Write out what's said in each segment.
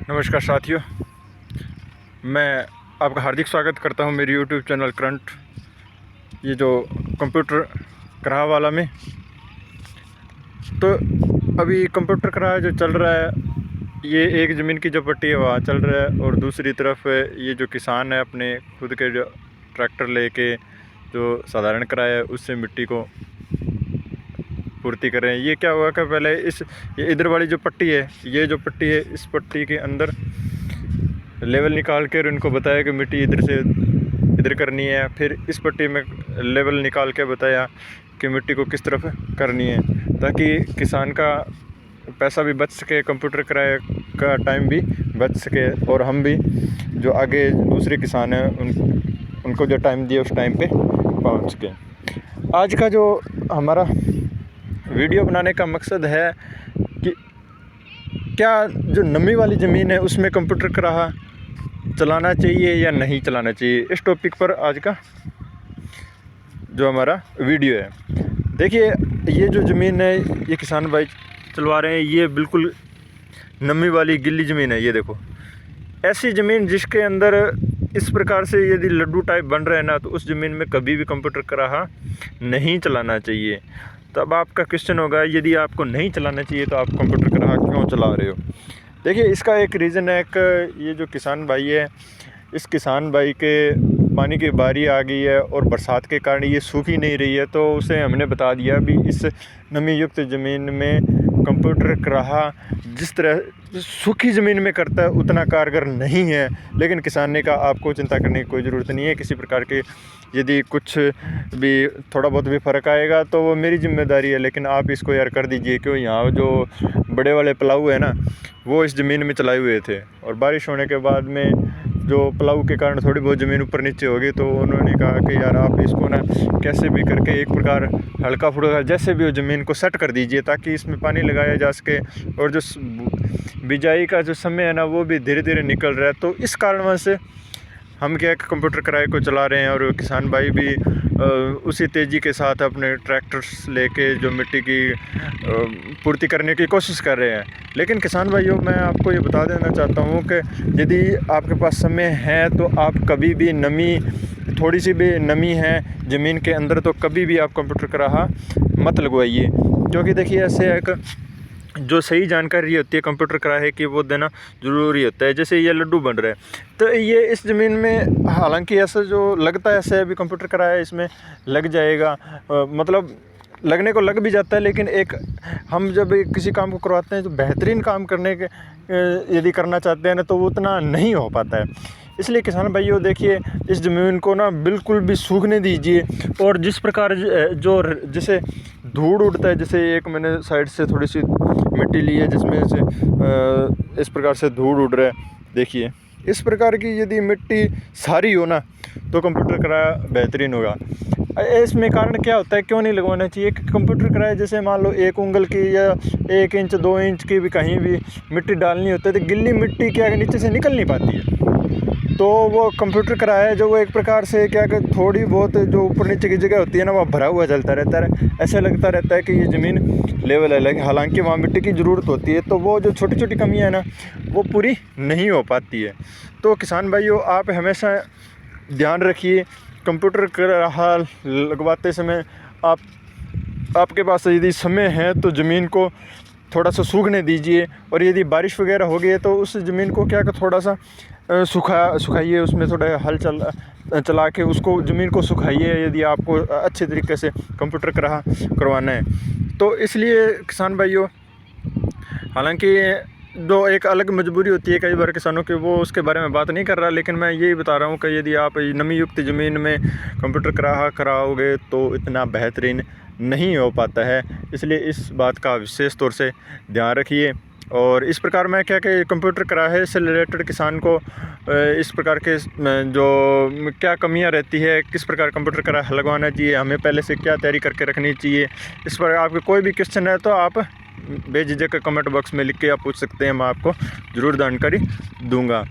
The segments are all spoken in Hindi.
नमस्कार साथियों, मैं आपका हार्दिक स्वागत करता हूं मेरी यूट्यूब चैनल करंट ये जो कंप्यूटर कराह वाला में। तो अभी कंप्यूटर कराह जो चल रहा है, ये एक ज़मीन की जो पट्टी है वहाँ चल रहा है, और दूसरी तरफ ये जो किसान है अपने खुद के जो ट्रैक्टर लेके जो साधारण कराह है उससे मिट्टी को पूर्ति कर रहे हैं। ये क्या हुआ कि पहले ये इधर वाली जो पट्टी है, ये जो पट्टी है, इस पट्टी के अंदर लेवल निकाल कर इनको बताया कि मिट्टी इधर से इधर करनी है। फिर इस पट्टी में लेवल निकाल के बताया कि मिट्टी को किस तरफ करनी है, ताकि किसान का पैसा भी बच सके, कंप्यूटर किराए का टाइम भी बच सके, और हम भी जो आगे दूसरे किसान हैं उनको जो टाइम दिए उस टाइम पे पहुंच सके। आज का जो हमारा वीडियो बनाने का मकसद है कि क्या जो नमी वाली ज़मीन है उसमें कंप्यूटर किराह चलाना चाहिए या नहीं चलाना चाहिए, इस टॉपिक पर आज का जो हमारा वीडियो है। देखिए, ये जो ज़मीन है ये किसान भाई चलवा रहे हैं, ये बिल्कुल नमी वाली गिल्ली ज़मीन है। ये देखो, ऐसी ज़मीन जिसके अंदर इस प्रकार से यदि लड्डू टाइप बन रहे हैं ना, तो उस ज़मीन में कभी भी कंप्यूटर किराह नहीं चलाना चाहिए। तब आपका क्वेश्चन होगा, यदि आपको नहीं चलाना चाहिए तो आप कंप्यूटर किराह क्यों चला रहे हो। देखिए, इसका एक रीज़न है कि ये जो किसान भाई है, इस किसान भाई के पानी की बारी आ गई है और बरसात के कारण ये सूख ही नहीं रही है, तो उसे हमने बता दिया भी इस नमी युक्त ज़मीन में कंप्यूटर किराह जिस तरह सूखी ज़मीन में करता है उतना कारगर नहीं है। लेकिन किसान ने कहा आपको चिंता करने की कोई ज़रूरत नहीं है, किसी प्रकार के यदि कुछ भी थोड़ा बहुत भी फ़र्क आएगा तो वो मेरी ज़िम्मेदारी है, लेकिन आप इसको यार कर दीजिए। क्यों, यहाँ जो बड़े वाले प्लाऊ है ना, वो इस ज़मीन में चलाए हुए थे, और बारिश होने के बाद में जो प्लाऊ के कारण थोड़ी बहुत ज़मीन ऊपर नीचे होगी, तो उन्होंने कहा कि यार आप इसको ना कैसे भी करके एक प्रकार हल्का फुल्का जैसे भी वो ज़मीन को सेट कर दीजिए, ताकि इसमें पानी लगाया जा सके, और जो बिजाई का जो समय है ना वो भी धीरे धीरे निकल रहा है। तो इस कारणवश से हम क्या कंप्यूटर किराए को चला रहे हैं, और किसान भाई भी उसी तेज़ी के साथ अपने ट्रैक्टर्स लेके जो मिट्टी की पूर्ति करने की कोशिश कर रहे हैं। लेकिन किसान भाइयों, मैं आपको ये बता देना चाहता हूँ कि यदि आपके पास समय है तो आप कभी भी नमी, थोड़ी सी भी नमी है ज़मीन के अंदर, तो कभी भी आप कंप्यूटर किराह मत लगवाइए। क्योंकि देखिए, ऐसे एक जो सही जानकारी होती है कंप्यूटर किराए की वो देना ज़रूरी होता है। जैसे ये लड्डू बन रहा है, तो ये इस ज़मीन में हालांकि ऐसा जो लगता है ऐसे अभी कंप्यूटर किराया इसमें लग जाएगा, मतलब लगने को लग भी जाता है, लेकिन एक हम जब किसी काम को करवाते हैं तो बेहतरीन काम करने के यदि करना चाहते हैं ना, तो वो उतना नहीं हो पाता है। इसलिए किसान भाइयों, देखिए, इस ज़मीन को ना बिल्कुल भी सूखने दीजिए, और जिस प्रकार जो जैसे धूड़ उड़ता है, जैसे एक मैंने साइड से थोड़ी सी मिट्टी ली है जिसमें से इस प्रकार से धूड़ उड़ रहा है। देखिए, इस प्रकार की यदि मिट्टी सारी हो ना, तो कंप्यूटर किराया बेहतरीन होगा। इसमें कारण क्या होता है, क्यों नहीं लगवाना चाहिए कि कंप्यूटर किराया जैसे मान लो 1 उंगल की या 1 इंच 2 इंच की भी कहीं भी मिट्टी डालनी होती है, तो गिल्ली मिट्टी क्या नीचे से निकल नहीं पाती है। तो वो कंप्यूटर किराया जो वो एक प्रकार से क्या कि थोड़ी बहुत जो ऊपर नीचे की जगह होती है ना, वहाँ भरा हुआ चलता रहता है। ऐसा लगता रहता है कि ये ज़मीन लेवल है, लेकिन हालांकि वहाँ मिट्टी की ज़रूरत होती है, तो वो जो छोटी छोटी कमियाँ हैं ना वो पूरी नहीं हो पाती है। तो किसान भाइयों, आप हमेशा ध्यान रखिए, कंप्यूटर किराह लगवाते समय आपके पास यदि समय है तो ज़मीन को थोड़ा सा सूखने दीजिए, और यदि बारिश वगैरह हो गई है तो उस ज़मीन को क्या कर थोड़ा सा सुखाइए, उसमें थोड़ा हल चला के उसको ज़मीन को सुखाइए, यदि आपको अच्छे तरीके से कंप्यूटर किराह करवाना है। तो इसलिए किसान भाइयों, हालांकि जो एक अलग मजबूरी होती है कई बार किसानों की, वो उसके बारे में बात नहीं कर रहा, लेकिन मैं यही बता रहा हूँ कि यदि आप नमी युक्त ज़मीन में कंप्यूटर किराह कराओगे तो इतना बेहतरीन नहीं हो पाता है। इसलिए इस बात का विशेष तौर से ध्यान रखिए। और इस प्रकार मैं क्या कि कंप्यूटर किराए से रिलेटेड किसान को इस प्रकार के जो क्या कमियां रहती है, किस प्रकार कंप्यूटर किराया लगवाना चाहिए, हमें पहले से क्या तैयारी करके रखनी चाहिए, इस पर आपके कोई भी क्वेश्चन है तो आप बेझिझक कमेंट बॉक्स में लिख के आप पूछ सकते हैं, मैं आपको ज़रूर जानकारी दूंगा।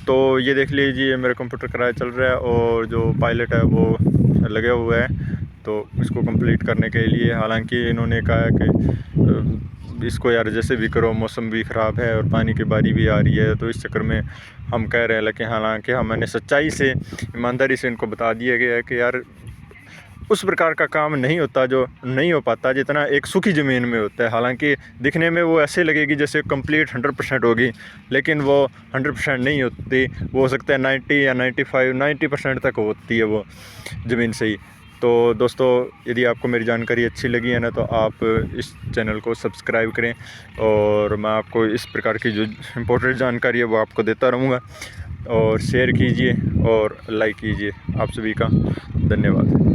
तो ये देख लीजिए, मेरा कंप्यूटर किराया चल रहा है और जो पायलट है वो लगे हुए हैं, तो इसको कंप्लीट करने के लिए हालांकि इन्होंने कहा है कि इसको यार जैसे भी करो, मौसम भी ख़राब है और पानी की बारी भी आ रही है, तो इस चक्कर में हम कह रहे हैं। लेकिन हालांकि हमने सच्चाई से, ईमानदारी से इनको बता दिया गया है कि यार उस प्रकार का काम नहीं होता जो नहीं हो पाता जितना एक सूखी ज़मीन में होता है। हालांकि दिखने में वो ऐसे लगेगी जैसे कंप्लीट 100% होगी, लेकिन वो 100% नहीं होती। वो हो सकता है 90 या 95 90% तक होती है वो ज़मीन से ही। तो दोस्तों, यदि आपको मेरी जानकारी अच्छी लगी है ना, तो आप इस चैनल को सब्सक्राइब करें, और मैं आपको इस प्रकार की जो इम्पोर्टेंट जानकारी है वो आपको देता रहूँगा। और शेयर कीजिए और लाइक कीजिए। आप सभी का धन्यवाद।